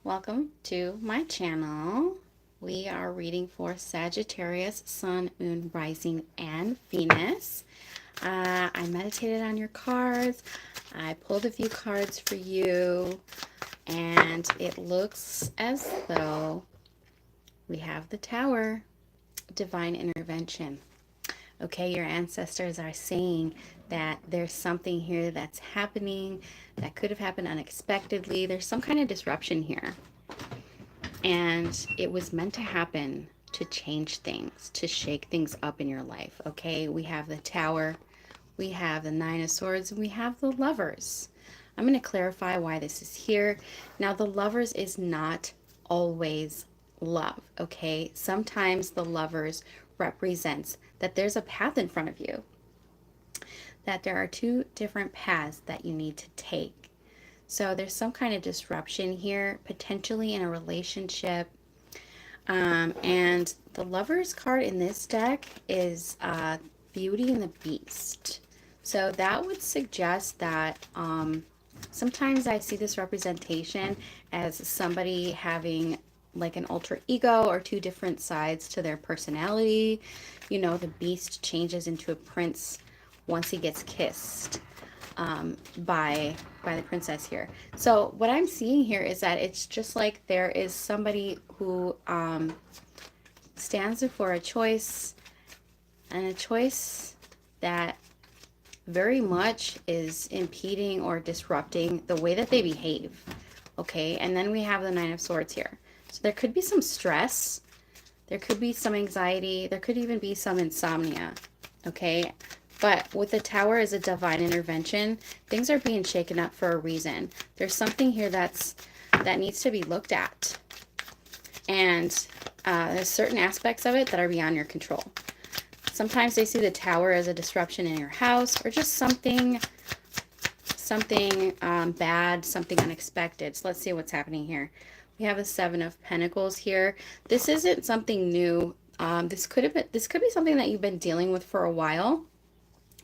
Welcome to my channel. We are reading for Sagittarius, Sun, Moon, Rising, and Venus. I meditated on your cards. I pulled a few cards for you, and it looks as though we have the Tower, Divine Intervention. Okay, your ancestors are saying that there's something here that's happening that could have happened unexpectedly. There's some kind of disruption here. And it was meant to happen to change things, to shake things up in your life. Okay, we have the Tower, we have the Nine of Swords, and we have the Lovers. I'm going to clarify why this is here. Now, the Lovers is not always love, okay? Sometimes the Lovers represents that there's a path in front of you, that there are two different paths that you need to take. So there's some kind of disruption here, potentially in a relationship. And the Lovers card in this deck is Beauty and the Beast. So that would suggest that sometimes I see this representation as somebody having like an alter ego or two different sides to their personality. You know, the beast changes into a prince once he gets kissed by the princess here. So what I'm seeing here is that it's just like there is somebody who stands before a choice, and a choice that very much is impeding or disrupting the way that they behave. Okay, and then we have the Nine of Swords here. So there could be some stress, there could be some anxiety, there could even be some insomnia. Okay, but with the Tower as a divine intervention, things are being shaken up for a reason. There's something here that needs to be looked at. And there's certain aspects of it that are beyond your control. Sometimes they see the Tower as a disruption in your house, or just something bad, something unexpected. So let's see what's happening here. We have a Seven of Pentacles here. This isn't something new. This could be something that you've been dealing with for a while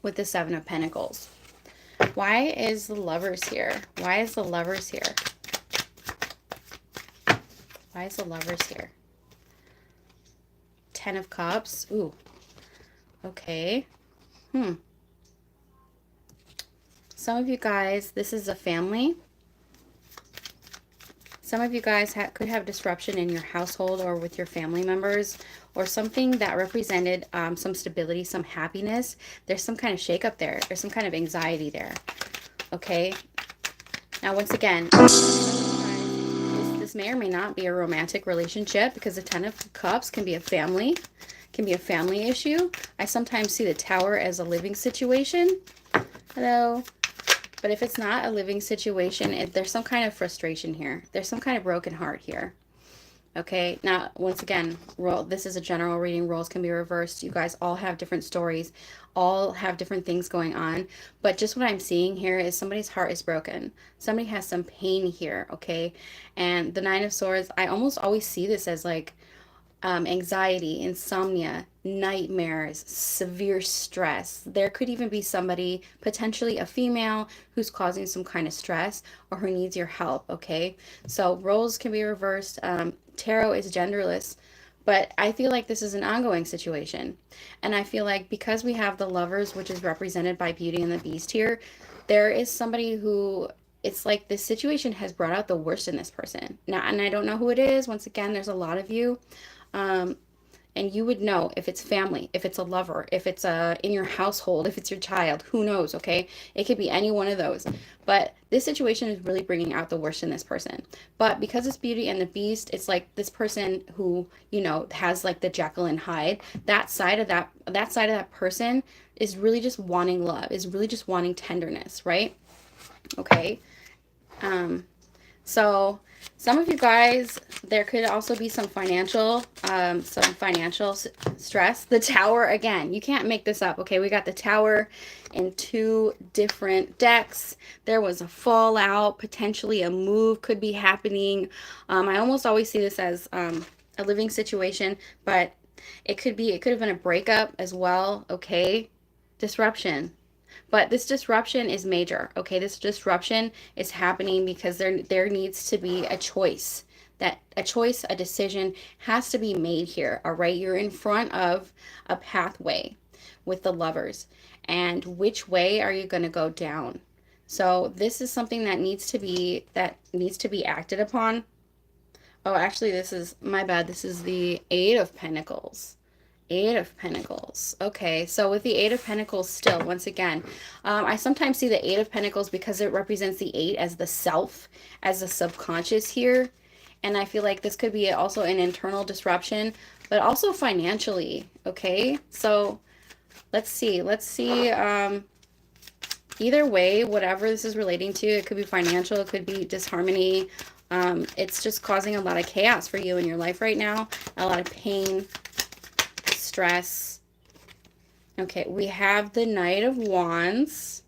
with the Seven of Pentacles. Why is the Lovers here? Why is the Lovers here? Why is the Lovers here? Ten of Cups. Ooh. Okay. Some of you guys, this is a family. Some of you guys could have disruption in your household or with your family members, or something that represented some stability, some happiness. There's some kind of shakeup there. There's some kind of anxiety there. Okay. Now, once again, this may or may not be a romantic relationship, because the Ten of Cups can be a family, issue. I sometimes see the Tower as a living situation. Hello. But if it's not a living situation, there's some kind of frustration here. There's some kind of broken heart here. Okay, now, once again, this is a general reading. Roles can be reversed. You guys all have different stories, all have different things going on. But just what I'm seeing here is somebody's heart is broken. Somebody has some pain here, okay? And the Nine of Swords, I almost always see this as like anxiety, insomnia, nightmares, severe stress. There could even be somebody, potentially a female, who's causing some kind of stress or who needs your help, okay? So roles can be reversed. Tarot is genderless, but I feel like this is an ongoing situation. And I feel like because we have the Lovers, which is represented by Beauty and the Beast here, there is somebody who, it's like this situation has brought out the worst in this person. Now, and I don't know who it is. Once again, there's a lot of you. And you would know if it's family, if it's a lover, if it's in your household, if it's your child, who knows, okay? It could be any one of those. But this situation is really bringing out the worst in this person. But because it's Beauty and the Beast, it's like this person who, you know, has like the Jekyll and Hyde. That side of that person is really just wanting love, is really just wanting tenderness, right? Okay. So some of you guys, there could also be some financial stress. The Tower, again, you can't make this up, okay? We got the Tower in two different decks. There was a fallout, potentially a move could be happening. I almost always see this as a living situation, but it could have been a breakup as well, okay? Disruption. But this disruption is major, okay? This disruption is happening because there needs to be a choice. that a choice, a decision has to be made here. All right, you're in front of a pathway with the Lovers, and which way are you going to go down? So this is something that needs to be acted upon. Oh, actually, this is my bad. This is the Eight of Pentacles. Eight of Pentacles. Okay, so with the Eight of Pentacles still, once again, I sometimes see the Eight of Pentacles because it represents the eight as the self, as the subconscious here. And I feel like this could be also an internal disruption, but also financially, okay? So let's see. Either way, whatever this is relating to, it could be financial, it could be disharmony. It's just causing a lot of chaos for you in your life right now, a lot of pain, stress. Okay, we have the Knight of Wands.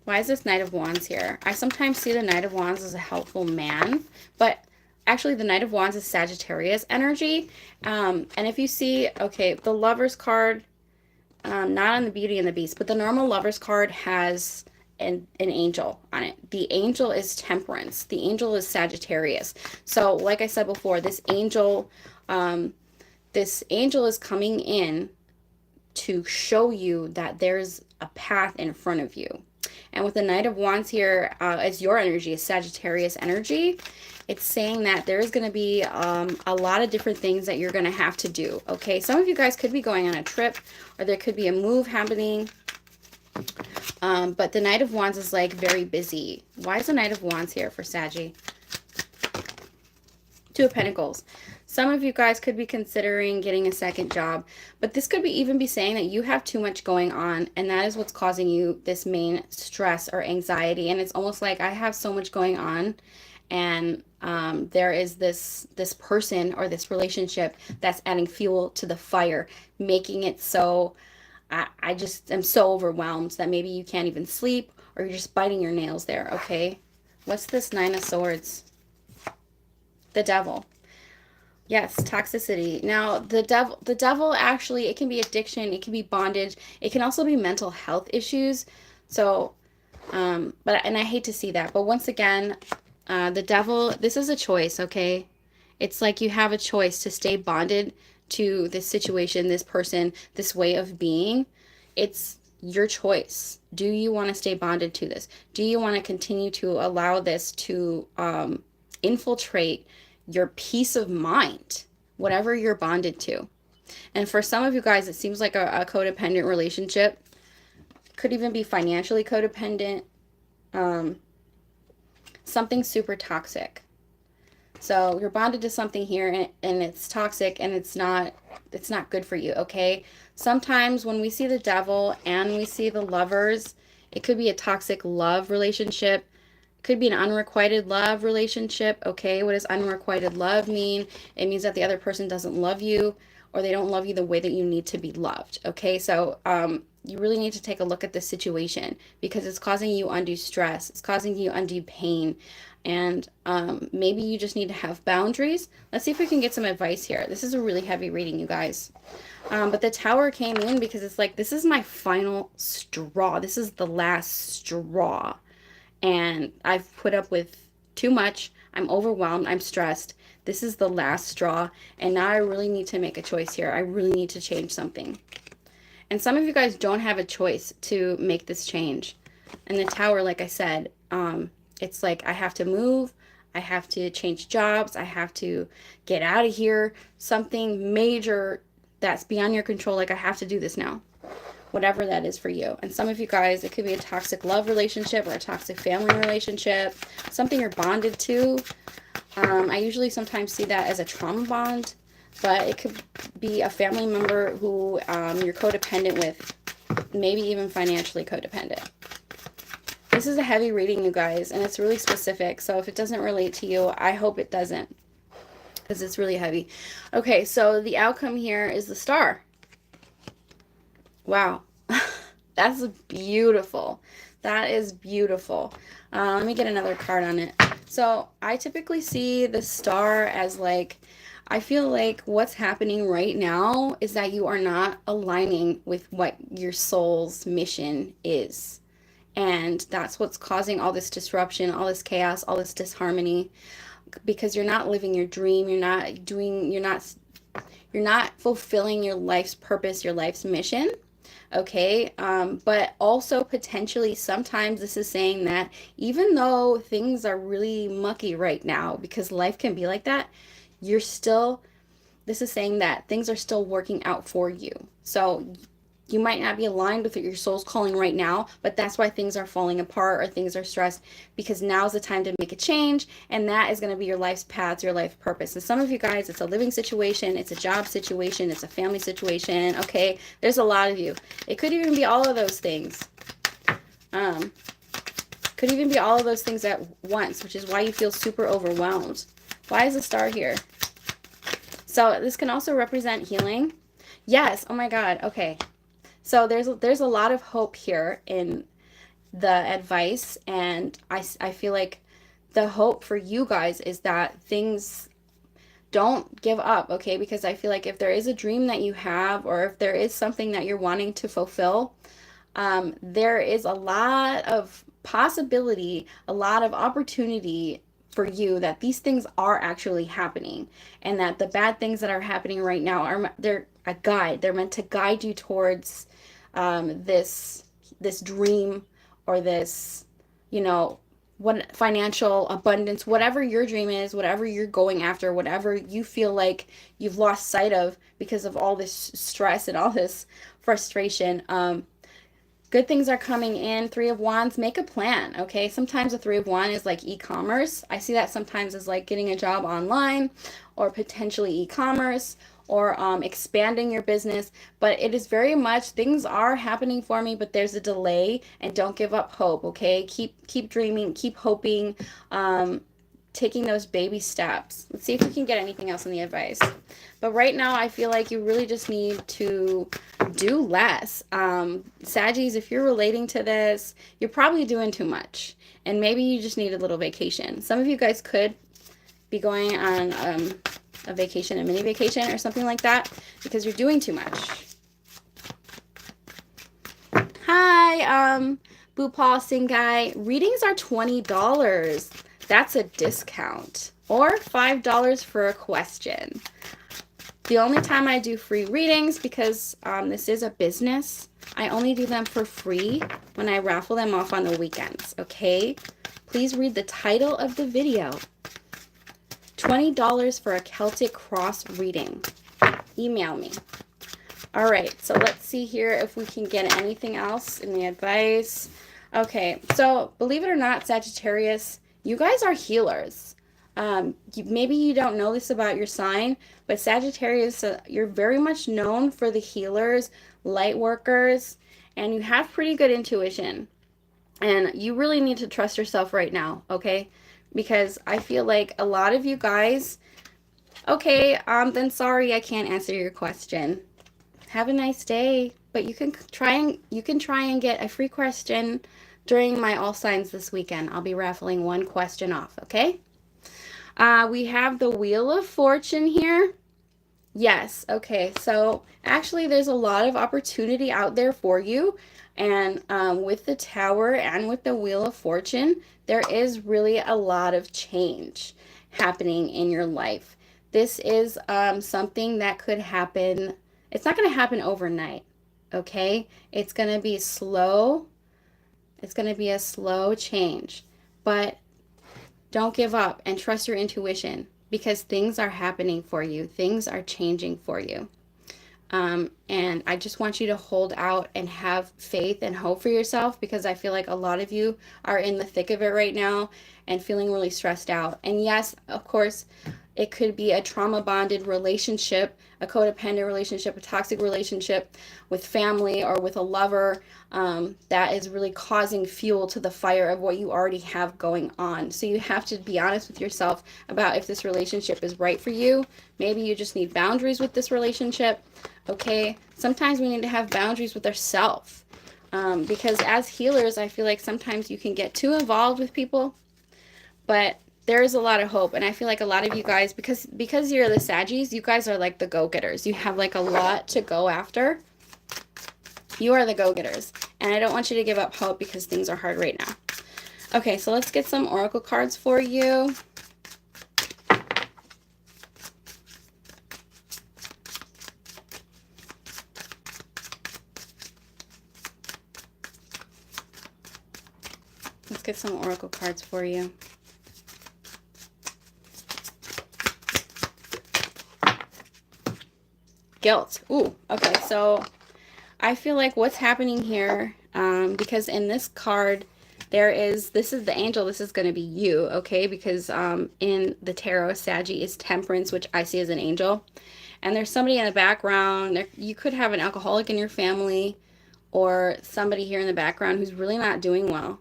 Why is this Knight of Wands here? I sometimes see the Knight of Wands as a helpful man, but actually the Knight of Wands is Sagittarius energy. And if you see, okay, the Lovers card, not on the Beauty and the Beast, but the normal Lovers card has an angel on it. The angel is Temperance. The angel is Sagittarius. So like I said before, this angel is coming in to show you that there's a path in front of you. And with the Knight of Wands here, as your energy, is Sagittarius energy, it's saying that there's going to be a lot of different things that you're going to have to do. Okay, some of you guys could be going on a trip, or there could be a move happening. But the Knight of Wands is like very busy. Why is the Knight of Wands here for Saggy? Two of Pentacles. Some of you guys could be considering getting a second job, but this could even be saying that you have too much going on, and that is what's causing you this main stress or anxiety. And it's almost like I have so much going on, and there is this person or this relationship that's adding fuel to the fire, making it so I just am so overwhelmed that maybe you can't even sleep, or you're just biting your nails there. Okay, what's this Nine of Swords? The Devil. Yes, toxicity. Now, the devil actually, it can be addiction, it can be bondage, it can also be mental health issues. So, and I hate to see that, but once again, the devil, this is a choice, okay? It's like you have a choice to stay bonded to this situation, this person, this way of being. It's your choice. Do you want to stay bonded to this? Do you want to continue to allow this to infiltrate your peace of mind, whatever you're bonded to? And for some of you guys, it seems like a codependent relationship. Could even be financially codependent. Something super toxic. So you're bonded to something here, and it's toxic, and it's not good for you, okay? Sometimes when we see the Devil and we see the Lovers, it could be a toxic love relationship. Could be an unrequited love relationship. Okay, what does unrequited love mean? It means that the other person doesn't love you, or they don't love you the way that you need to be loved. Okay, so you really need to take a look at this situation, because it's causing you undue stress. It's causing you undue pain. And maybe you just need to have boundaries. Let's see if we can get some advice here. This is a really heavy reading, you guys. But the Tower came in because it's like, this is my final straw. This is the last straw. And I've put up with too much. I'm overwhelmed. I'm stressed. This is the last straw. And now I really need to make a choice here. I really need to change something. And some of you guys don't have a choice to make this change. And the Tower, like I said, it's like I have to move. I have to change jobs. I have to get out of here. Something major that's beyond your control. Like I have to do this now. Whatever that is for you. And some of you guys, it could be a toxic love relationship or a toxic family relationship, something you're bonded to. I usually sometimes see that as a trauma bond, but it could be a family member who you're codependent with, maybe even financially codependent. This is a heavy reading, you guys, and it's really specific. So if it doesn't relate to you, I hope it doesn't, because it's really heavy. Okay, so the outcome here is the Star. Wow, that's beautiful. That is beautiful. Let me get another card on it. So I typically see the Star as like, I feel like what's happening right now is that you are not aligning with what your soul's mission is. And that's what's causing all this disruption, all this chaos, all this disharmony. because you're not living your dream. You're not fulfilling your life's purpose, your life's mission. Okay, but also potentially sometimes this is saying that even though things are really mucky right now, because life can be like that, you're still, this is saying that things are still working out for you. So you might not be aligned with what your soul's calling right now, but that's why things are falling apart or things are stressed, because now's the time to make a change, and that is going to be your life's path, your life purpose. And some of you guys, it's a living situation, it's a job situation, it's a family situation. Okay, there's a lot of you. It could even be all of those things. Could even be all of those things at once, which is why you feel super overwhelmed. Why is the star here? So this can also represent healing. Yes, oh my God, okay. So there's a lot of hope here in the advice, and I feel like the hope for you guys is that things don't give up, okay? Because I feel like if there is a dream that you have, or if there is something that you're wanting to fulfill, there is a lot of possibility, a lot of opportunity for you that these things are actually happening, and that the bad things that are happening right now they're a guide. They're meant to guide you towards this dream, or this, you know, what financial abundance, whatever your dream is, whatever you're going after, whatever you feel like you've lost sight of because of all this stress and all this frustration. Good things are coming in. Three of Wands, make a plan, okay? Sometimes the Three of Wands is like e-commerce. I see that sometimes as like getting a job online, or potentially e-commerce, or expanding your business. But it is very much, things are happening for me, but there's a delay, and don't give up hope, okay? Keep dreaming, keep hoping, taking those baby steps. Let's see if we can get anything else in the advice. But right now, I feel like you really just need to do less. Saggies, if you're relating to this, you're probably doing too much. And maybe you just need a little vacation. Some of you guys could be going on a vacation, a mini vacation or something like that, because you're doing too much. Hi, Bhupal Singh guy. Readings are $20. That's a discount. Or $5 for a question. The only time I do free readings, because this is a business, I only do them for free when I raffle them off on the weekends, okay? Please read the title of the video. $20 for a Celtic Cross reading. Email me. All right, so let's see here if we can get anything else in the advice. Okay, so believe it or not, Sagittarius, you guys are healers. Maybe you don't know this about your sign, but Sagittarius, you're very much known for the healers, light workers, and you have pretty good intuition. And you really need to trust yourself right now, okay? Because I feel like a lot of you guys, okay, then sorry I can't answer your question. Have a nice day, but you can try and get a free question during my All Signs this weekend. I'll be raffling one question off, okay? We have the Wheel of Fortune here. Yes, okay, so actually there's a lot of opportunity out there for you, and with the Tower and with the Wheel of Fortune, there is really a lot of change happening in your life. This is something that could happen. It's not going to happen overnight, okay? It's going to be slow. It's going to be a slow change, but don't give up and trust your intuition, because things are happening for you. Things are changing for you. And I just want you to hold out and have faith and hope for yourself, because I feel like a lot of you are in the thick of it right now and feeling really stressed out. And yes, of course, it could be a trauma-bonded relationship, a codependent relationship, a toxic relationship with family or with a lover that is really causing fuel to the fire of what you already have going on. So you have to be honest with yourself about if this relationship is right for you. Maybe you just need boundaries with this relationship, okay? Sometimes we need to have boundaries with ourselves, because as healers, I feel like sometimes you can get too involved with people, but there is a lot of hope. And I feel like a lot of you guys, because you're the Saggies, you guys are like the go-getters. You have like a lot to go after. You are the go-getters. And I don't want you to give up hope, because things are hard right now. Okay, so let's get some oracle cards for you. get some oracle cards for you. Guilt. Ooh, okay. So I feel like what's happening here, because in this card, this is the angel, this is going to be you, okay? Because in the tarot, Saggy is temperance, which I see as an angel. And there's somebody in the background. You could have an alcoholic in your family or somebody here in the background who's really not doing well.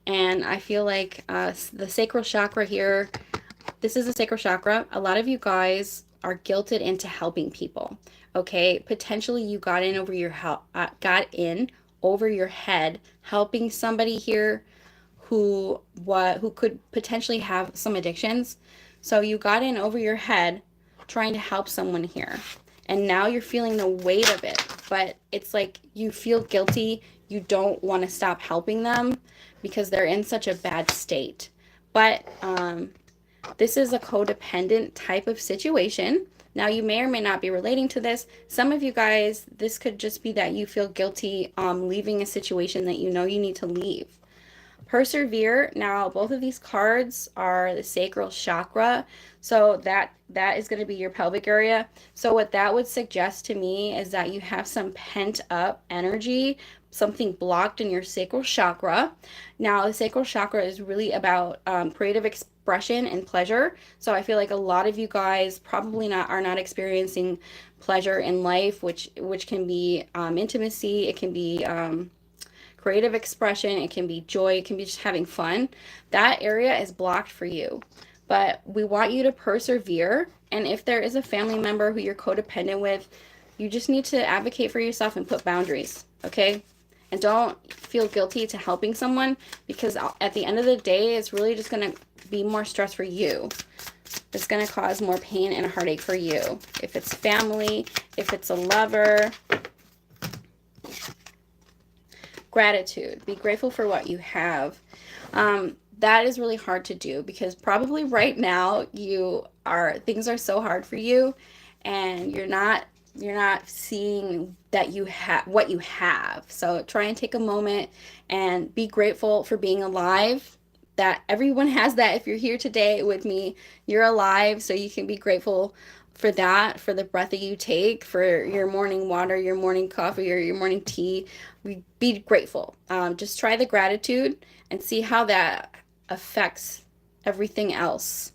And I feel like the sacral chakra here, this is a sacral chakra. A lot of you guys are guilted into helping people. Okay, potentially you got in over your head helping somebody here who could potentially have some addictions. So you got in over your head trying to help someone here. And now you're feeling the weight of it, but it's like you feel guilty. You don't want to stop helping them because they're in such a bad state. But this is a codependent type of situation. Now, you may or may not be relating to this. Some of you guys, this could just be that you feel guilty leaving a situation that you know you need to leave. Persevere. Now, both of these cards are the sacral chakra. So that is going to be your pelvic area. So what that would suggest to me is that you have some pent up energy, something blocked in your sacral chakra. Now, the sacral chakra is really about creative expression and pleasure. So I feel like a lot of you guys probably are not experiencing pleasure in life, which can be intimacy. It can be creative expression. It can be joy. It can be just having fun. That area is blocked for you. But we want you to persevere. And if there is a family member who you're codependent with, you just need to advocate for yourself and put boundaries, okay? And don't feel guilty to helping someone, because at the end of the day, it's really just going to be more stress for you. It's going to cause more pain and heartache for you. If it's family, if it's a lover. Gratitude. Be grateful for what you have. That is really hard to do because probably right now things are so hard for you and you're not seeing that you have what you have. So try and take a moment and be grateful for being alive. That everyone has that. If you're here today with me, you're alive, so you can be grateful for that, for the breath that you take, for your morning water, your morning coffee, or your morning tea. Be grateful. Just try the gratitude and see how that affects everything else.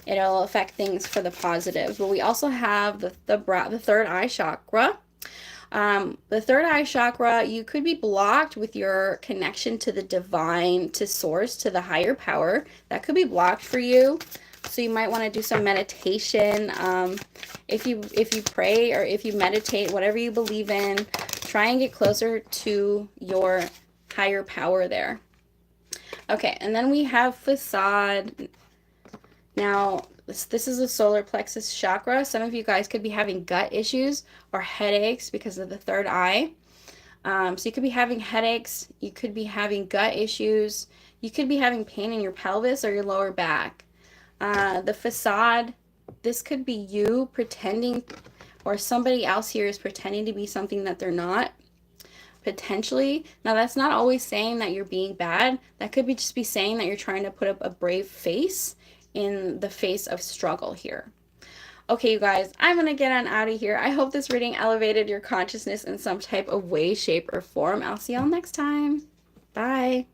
It'll affect things for the positive. But we also have the third eye chakra. The third eye chakra, you could be blocked with your connection to the divine, to source, to the higher power. That could be blocked for you. So you might want to do some meditation. If you pray or if you meditate, whatever you believe in, try and get closer to your higher power there. Okay, and then we have facade. Now, this is a solar plexus chakra. Some of you guys could be having gut issues or headaches because of the third eye. So you could be having headaches. You could be having gut issues. You could be having pain in your pelvis or your lower back. The facade, this could be you pretending, or somebody else here is pretending to be something that they're not. Potentially. Now, that's not always saying that you're being bad. That could be just be saying that you're trying to put up a brave face in the face of struggle here. Okay, you guys, I'm going to get on out of here. I hope this reading elevated your consciousness in some type of way, shape, or form. I'll see y'all next time. Bye.